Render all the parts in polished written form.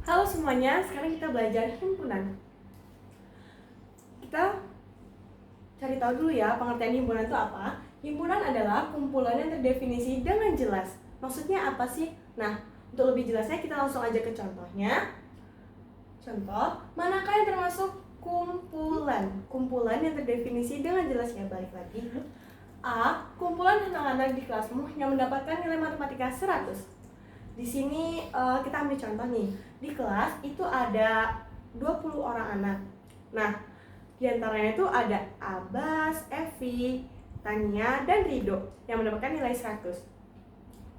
Halo semuanya, sekarang kita belajar himpunan. Kita cari tahu dulu ya pengertian himpunan itu apa. Himpunan adalah kumpulan yang terdefinisi dengan jelas. Maksudnya apa sih? Nah, untuk lebih jelasnya kita langsung aja ke contohnya. Contoh, manakah yang termasuk kumpulan? Kumpulan yang terdefinisi dengan jelas ya, balik lagi. A. Kumpulan anak-anak di kelasmu yang mendapatkan nilai matematika 100. Di sini kita ambil contoh nih. Di kelas itu ada 20 orang anak. Nah, di antaranya itu ada Abbas, Evi, Tania, dan Rido yang mendapatkan nilai 100.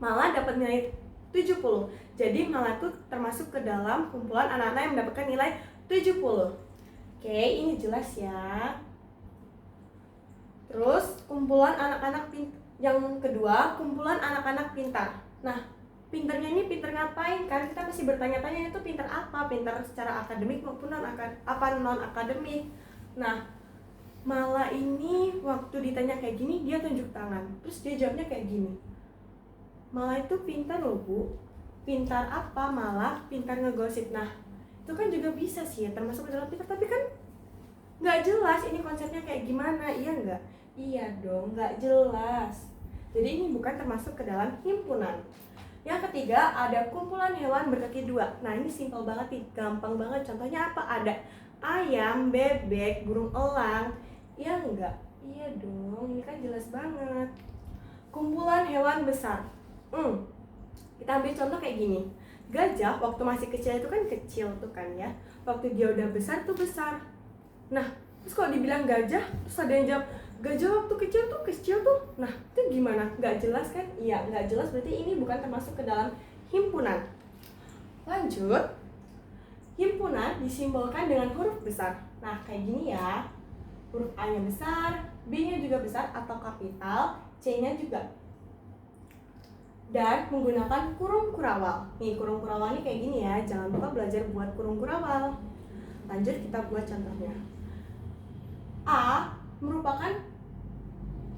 Malah dapat nilai 70. Jadi malah tuh termasuk ke dalam kumpulan anak-anak yang mendapatkan nilai 70. Oke, ini jelas ya. Terus kumpulan anak-anak yang kedua, kumpulan anak-anak pintar. Nah, pinternya ini pinter ngapain kan? Kita masih bertanya-tanya itu pinter apa? Pinter secara akademik maupun non-akademik. Nah, malah ini waktu ditanya kayak gini dia tunjuk tangan. Terus dia jawabnya kayak gini. Malah itu pintar loh Bu. Pintar apa? Malah pintar ngegosip. Nah, itu kan juga bisa sih ya termasuk dalam pintar. Tapi kan nggak jelas ini konsepnya kayak gimana. Iya nggak? Iya dong, nggak jelas. Jadi ini bukan termasuk ke dalam himpunan. Yang ketiga, ada kumpulan hewan berkaki dua. Nah, ini simpel banget nih, gampang banget. Contohnya apa? Ada ayam, bebek, burung elang. Iya enggak? Iya dong, ini kan jelas banget. Kumpulan hewan besar. Kita ambil contoh kayak gini. Gajah waktu masih kecil itu kan kecil tuh kan ya. Waktu dia udah besar tuh besar. Nah, terus kalau dibilang gajah, terus ada yang jawab, gajah waktu kecil tuh. Nah, itu gimana? Nggak jelas kan? Iya, nggak jelas berarti ini bukan termasuk ke dalam himpunan. Lanjut, himpunan disimbolkan dengan huruf besar. Nah, kayak gini ya. Huruf A-nya besar, B-nya juga besar atau kapital, C-nya juga. Dan menggunakan kurung kurawal. Nih, kurung kurawal ini kayak gini ya. Jangan lupa belajar buat kurung kurawal. Lanjut, kita buat contohnya. A merupakan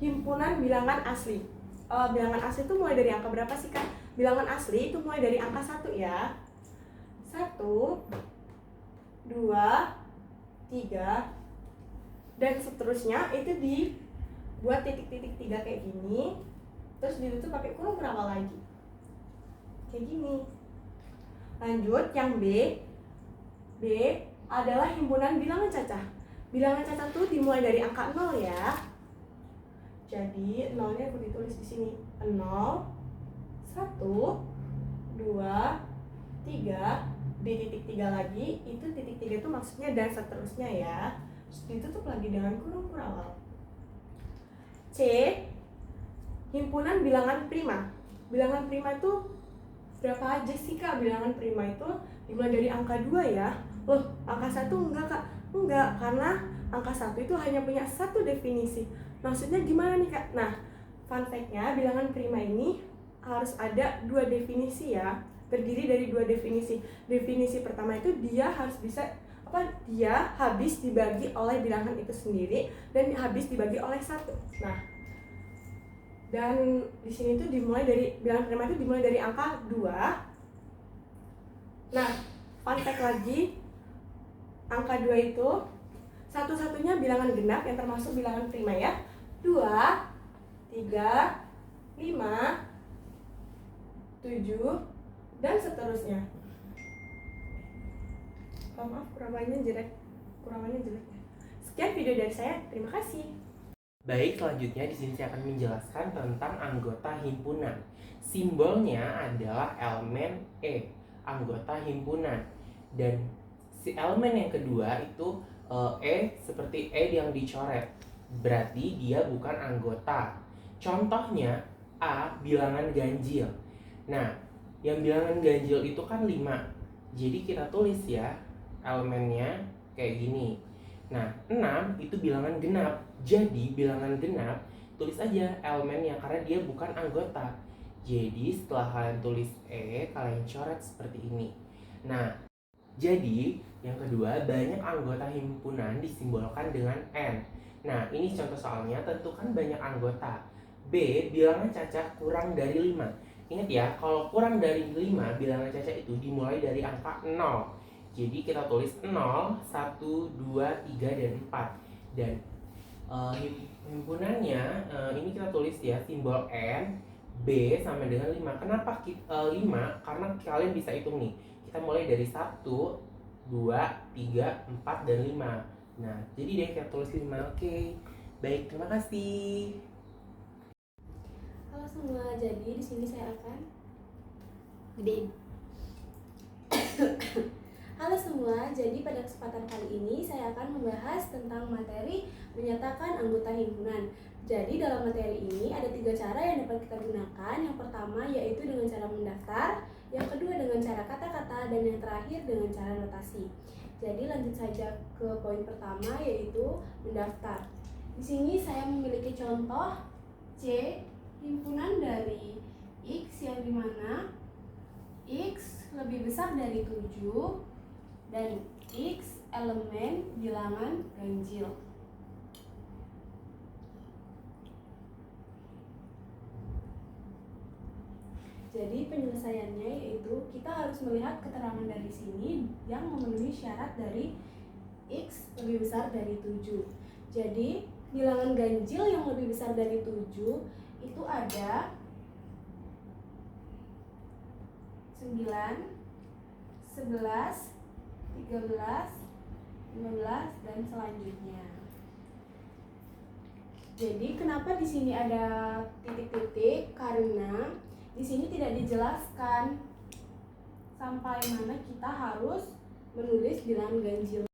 himpunan bilangan asli. Bilangan asli itu mulai dari angka berapa sih Kak? Bilangan asli itu mulai dari angka 1 ya. 1, 2, 3, dan seterusnya itu dibuat titik-titik 3 kayak gini. Terus ditutup pakai kurung kurawal lagi. Kayak gini. Lanjut yang B. B adalah himpunan bilangan cacah. Bilangan cacah tuh dimulai dari angka 0 ya. Jadi 0-nya aku ditulis di sini. 0, 1, 2, 3, di titik 3 lagi. Itu titik 3 itu maksudnya dan seterusnya ya. Terus ditutup lagi dengan kurung kurawal. C, himpunan bilangan prima. Bilangan prima itu berapa aja sih Kak? Bilangan prima itu dimulai dari angka 2 ya. Loh, angka 1 enggak Kak? Enggak, karena angka 1 itu hanya punya satu definisi. Maksudnya gimana nih Kak? Nah, fun fact-nya bilangan prima ini harus ada 2 definisi ya. Terdiri dari 2 definisi. Definisi pertama itu dia harus bisa dia habis dibagi oleh bilangan itu sendiri dan habis dibagi oleh 1. Nah, dan di sini tuh dimulai dari bilangan prima itu dimulai dari angka 2. Nah, fun fact lagi, angka 2 itu satu-satunya bilangan genap yang termasuk bilangan prima ya. 2, 3, 5, 7, dan seterusnya. Maaf, kurangannya jelek. Sekian video dari saya. Terima kasih. Baik, selanjutnya di sini saya akan menjelaskan tentang anggota himpunan. Simbolnya adalah elemen E, anggota himpunan. Dan si elemen yang kedua itu E seperti E yang dicoret. Berarti dia bukan anggota. Contohnya A, bilangan ganjil. Nah, yang bilangan ganjil itu kan 5. Jadi kita tulis ya elemennya kayak gini. Nah, 6 itu bilangan genap. Jadi bilangan genap tulis aja elemennya karena dia bukan anggota. Jadi setelah kalian tulis E, kalian coret seperti ini. Nah, jadi yang kedua, banyak anggota himpunan disimbolkan dengan N. Nah, ini contoh soalnya, tentukan banyak anggota. B, bilangan cacah kurang dari 5. Ingat ya, kalau kurang dari 5, bilangan caca itu dimulai dari angka 0. Jadi kita tulis 0, 1, 2, 3, dan 4. Dan himpunannya ini kita tulis ya, simbol N, B sampai dengan 5. Kenapa 5? Karena kalian bisa hitung nih. Kita mulai dari 1, 2, 3, 4, dan 5. Nah, jadi deh kita tulis 5. Oke. Baik, terima kasih. Halo semua, jadi di sini saya akan gedein. Halo semua, jadi pada kesempatan kali ini saya akan membahas tentang materi menyatakan anggota himpunan. Jadi dalam materi ini ada 3 cara yang dapat kita gunakan. Yang pertama yaitu dengan cara mendaftar, yang kedua dengan cara kata-kata, dan yang terakhir dengan cara notasi. Jadi lanjut saja ke poin pertama yaitu mendaftar. Di sini saya memiliki contoh C, himpunan dari X yang dimana X lebih besar dari 7 dan X elemen bilangan ganjil. Jadi penyelesaiannya yaitu kita harus melihat keterangan dari sini yang memenuhi syarat dari X lebih besar dari 7. Jadi bilangan ganjil yang lebih besar dari 7 itu ada 9, 11, 13, 15, dan selanjutnya. Jadi kenapa di sini ada titik-titik? Karena di sini tidak dijelaskan sampai mana kita harus menulis bilangan ganjil.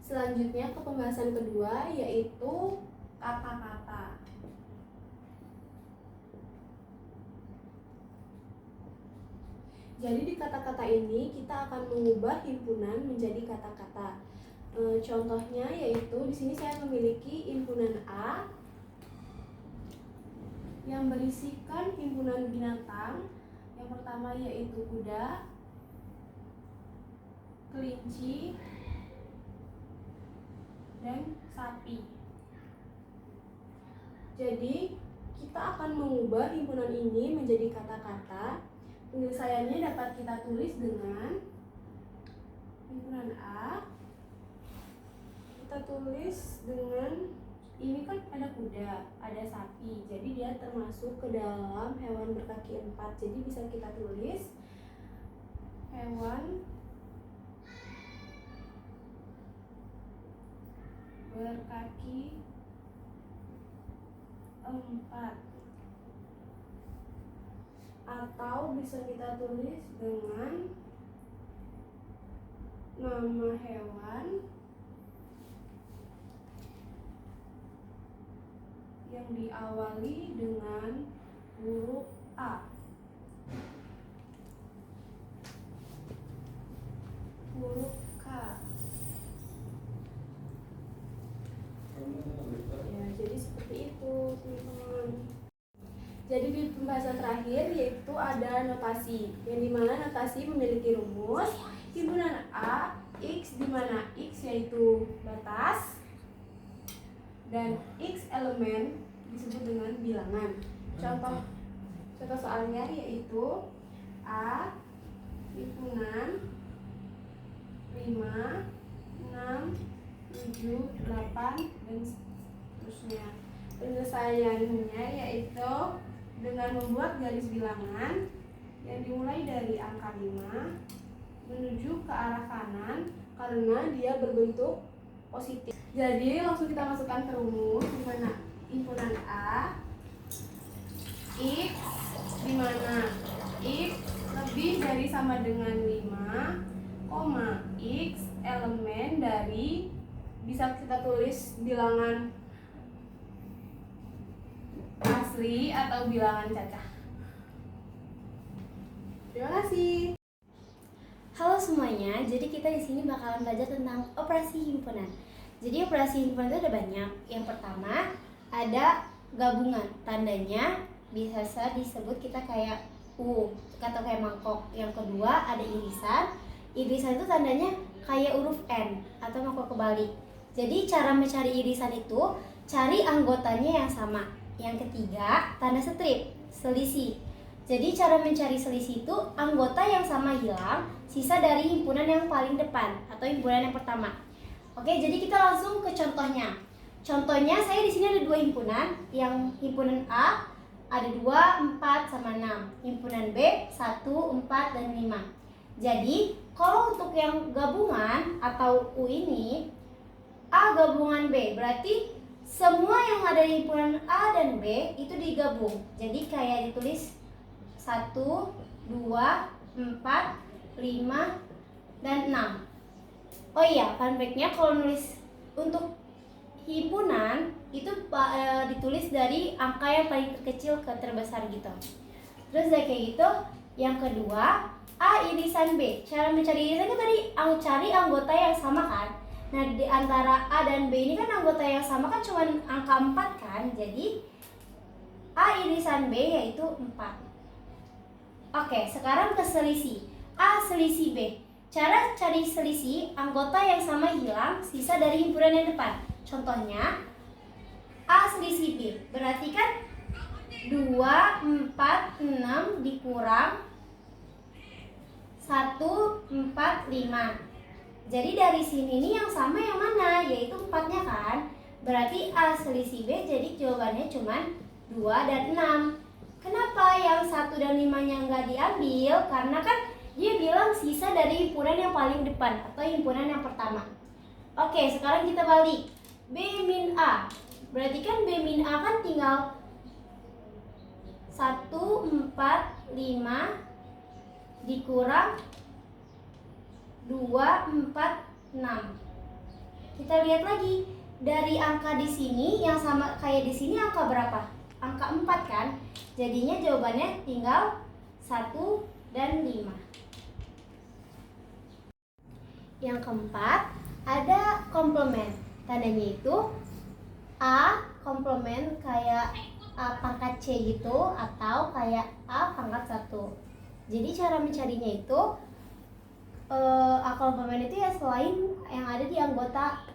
Selanjutnya ke pembahasan kedua yaitu kata-kata. Jadi di kata-kata ini kita akan mengubah himpunan menjadi kata-kata. Contohnya yaitu di sini saya memiliki himpunan A yang berisikan himpunan binatang. Yang pertama yaitu kuda, kelinci, dan sapi. Jadi kita akan mengubah himpunan ini menjadi kata-kata. Penyelesaiannya dapat kita tulis dengan himpunan A. Kita tulis dengan, ini kan ada kuda, ada sapi, jadi dia termasuk ke dalam hewan berkaki 4. Jadi bisa kita tulis hewan berkaki 4, atau bisa kita tulis dengan nama hewan yang diawali dengan huruf A, huruf K. Ya, jadi seperti itu, teman-teman. Jadi di pembahasan terakhir yaitu ada notasi, yang dimana notasi memiliki rumus himpunan A X, dimana X yaitu batas dan X elemen disebut dengan bilangan. Contoh soalnya yaitu A himpunan 5, 6, 7, 8, dan seterusnya. Penyelesaiannya yaitu dengan membuat garis bilangan yang dimulai dari angka 5 menuju ke arah kanan karena dia berbentuk positif. Jadi langsung kita masukkan ke rumus, di mana himpunan A X, di mana X lebih dari sama dengan 5, X elemen dari, bisa kita tulis bilangan asli atau bilangan cacah. Terima kasih. Halo semuanya, jadi kita di sini bakalan belajar tentang operasi himpunan. Jadi operasi himpunan itu ada banyak. Yang pertama ada gabungan, tandanya bisa disebut kita kayak U atau kayak mangkok. Yang kedua ada irisan. Irisan itu tandanya kayak huruf N atau mangkok kebalik. Jadi cara mencari irisan itu cari anggotanya yang sama. Yang ketiga tanda strip, selisih. Jadi cara mencari selisih itu anggota yang sama hilang, sisa dari himpunan yang paling depan atau himpunan yang pertama. Oke, jadi kita langsung ke contohnya. Contohnya saya di sini ada dua himpunan, yang himpunan A ada 2, 4 sama 6. Himpunan B 1, 4 dan 5. Jadi, kalau untuk yang gabungan atau U ini A gabungan B, berarti semua yang ada di himpunan A dan B itu digabung. Jadi kayak ditulis 1, 2, 4, 5, dan 6. Oh iya, fun fact-nya kalau nulis untuk himpunan itu ditulis dari angka yang paling terkecil ke terbesar gitu. Terus kayak gitu. Yang kedua, A irisan B. Cara mencari irisan kan tadi cari anggota yang sama kan. Nah, di antara A dan B ini kan anggota yang sama kan cuma angka 4 kan. Jadi A irisan B yaitu 4. Oke, sekarang ke selisih. A selisih B. Cara cari selisih anggota yang sama hilang, sisa dari himpunan yang depan. Contohnya A selisih B. Berarti kan 2, 4, 6 dikurang 1, 4, 5. Jadi dari sini nih yang sama yang mana? Yaitu 4-nya kan. Berarti A selisih B, jadi jawabannya cuma 2 dan 6. Kenapa yang 1 dan 5-nya nggak diambil? Karena kan dia bilang sisa dari himpunan yang paling depan atau himpunan yang pertama. Oke, sekarang kita balik. B min A. Berarti kan B min A kan tinggal 1, 4, 5 dikurang 2, 4, 6. Kita lihat lagi. Dari angka di sini yang sama kayak di sini angka berapa? Angka 4 kan? Jadinya jawabannya tinggal 1 dan 5. Yang keempat, ada komplement. Tandanya itu A komplement kayak A pangkat C gitu atau kayak A pangkat 1. Jadi cara mencarinya itu A komplement itu ya selain yang ada di anggota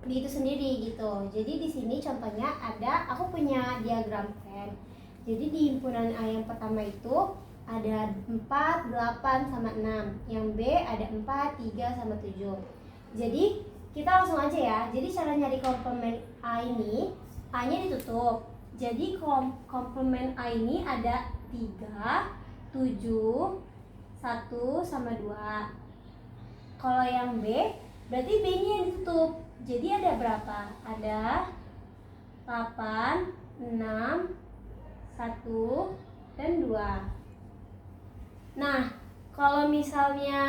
itu sendiri gitu. Jadi di sini contohnya ada, aku punya diagram Venn. Jadi di himpunan A yang pertama itu ada 4, 8, sama 6. Yang B ada 4, 3, sama 7. Jadi kita langsung aja ya. Jadi cara nyari komplement A ini, A-nya ditutup. Jadi komplement A ini ada 3, 7, 1, sama 2. Kalau yang B, berarti B-nya ditutup. Jadi ada berapa? Ada 8, 6, 1, dan 2. Nah, kalau misalnya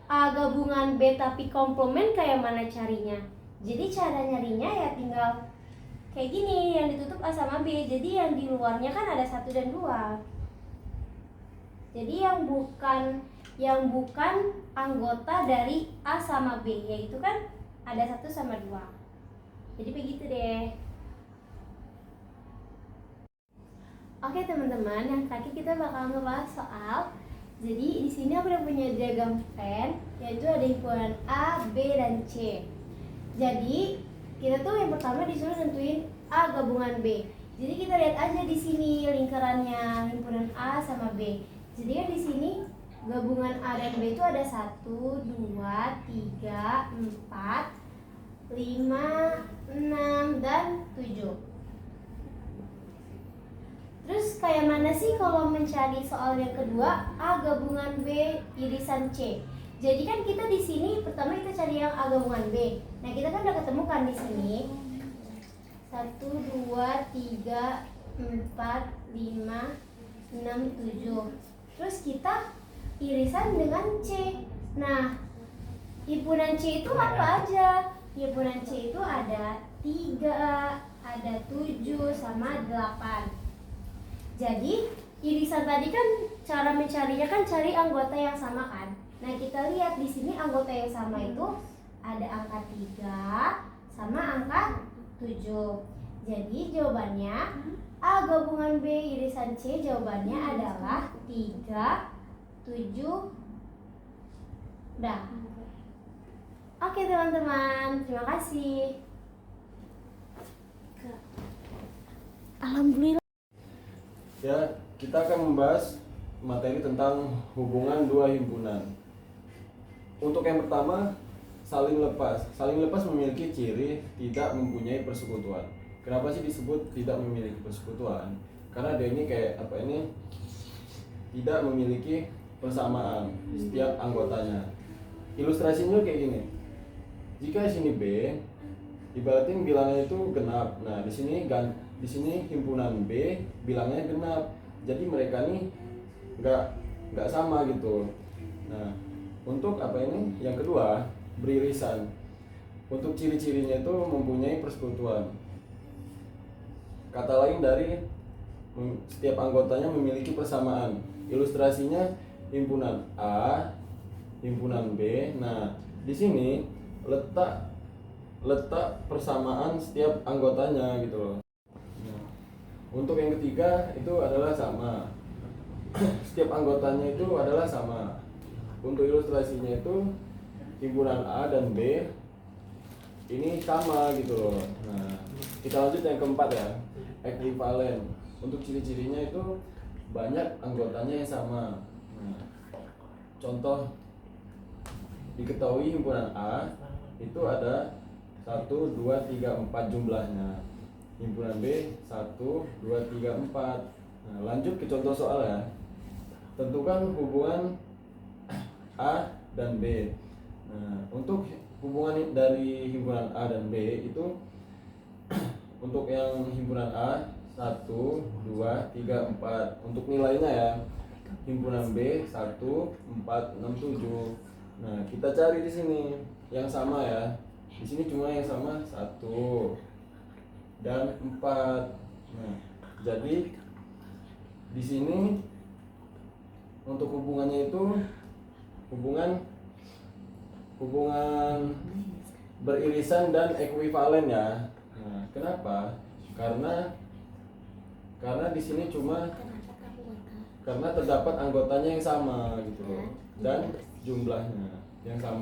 A gabungan B tapi komplement kayak mana carinya? Jadi cara nyarinya ya tinggal kayak gini, yang ditutup A sama B. Jadi yang di luarnya kan ada 1 dan 2. Jadi yang bukan anggota dari A sama B, yaitu kan ada 1 sama 2. Jadi begitu deh. Oke teman-teman, yang terakhir kita bakal ngebahas soal. Jadi di sini aku udah punya diagram Venn, yaitu ada himpunan A, B, dan C. Jadi kita tuh yang pertama disuruh nentuin A gabungan B. Jadi kita lihat aja di sini lingkarannya himpunan A sama B. Jadi kan di sini gabungan A dan B itu ada 1, 2, 3, 4, 5, 6, dan 7. Terus kayak mana sih kalau mencari soal yang kedua, A gabungan B irisan C? Jadi kan kita di sini pertama kita cari yang A gabungan B. Nah, kita kan udah ketemu kan di sini. 1, 2, 3, 4, 5, 6, 7. Terus kita irisan dengan C. Nah, himpunan C itu apa aja? Himpunan C itu ada 3, ada 7, sama 8. Jadi irisan tadi kan cara mencarinya kan cari anggota yang sama kan. Nah, kita lihat di sini anggota yang sama itu ada angka 3 sama angka 7. Jadi jawabannya A gabungan B irisan C, jawabannya adalah 3, 7. Udah. Oke teman-teman, terima kasih. Alhamdulillah. Ya, kita akan membahas materi tentang hubungan dua himpunan. Untuk yang pertama, saling lepas. Saling lepas memiliki ciri tidak mempunyai persekutuan. Kenapa sih disebut tidak memiliki persekutuan? Karena dia ini kayak apa ini? Tidak memiliki persamaan setiap anggotanya. Ilustrasinya kayak gini. Jika di sini B, ibaratin bilangnya itu genap. Nah, di sini himpunan B bilangnya genap. Jadi mereka nih nggak sama gitu. Nah, untuk apa ini? Yang kedua, beririsan. Untuk ciri-cirinya itu mempunyai persekutuan. Kata lain dari setiap anggotanya memiliki persamaan. Ilustrasinya himpunan A, himpunan B. Nah, di sini letak persamaan setiap anggotanya gitu loh. Nah, untuk yang ketiga itu adalah sama. Setiap anggotanya itu adalah sama. Untuk ilustrasinya itu himpunan A dan B ini sama gitu loh. Nah, kita lanjut yang keempat ya, ekuivalen. Untuk ciri-cirinya itu banyak anggotanya yang sama. Nah, contoh diketahui himpunan A itu ada 1, 2, 3, 4 jumlahnya. Himpunan B 1, 2, 3, 4. Nah, lanjut ke contoh soal ya. Tentukan hubungan A dan B. Nah, untuk hubungan dari himpunan A dan B itu untuk yang himpunan A 1, 2, 3, 4. Untuk nilainya ya. Himpunan B 1, 4, 6, 7. Nah, kita cari di sini yang sama ya. Di sini cuma yang sama 1 dan 4. Nah, jadi di sini untuk hubungannya itu hubungan beririsan dan ekuivalen ya. Nah, kenapa? Karena di sini cuma karena terdapat anggotanya yang sama gitu loh dan jumlahnya yang sama.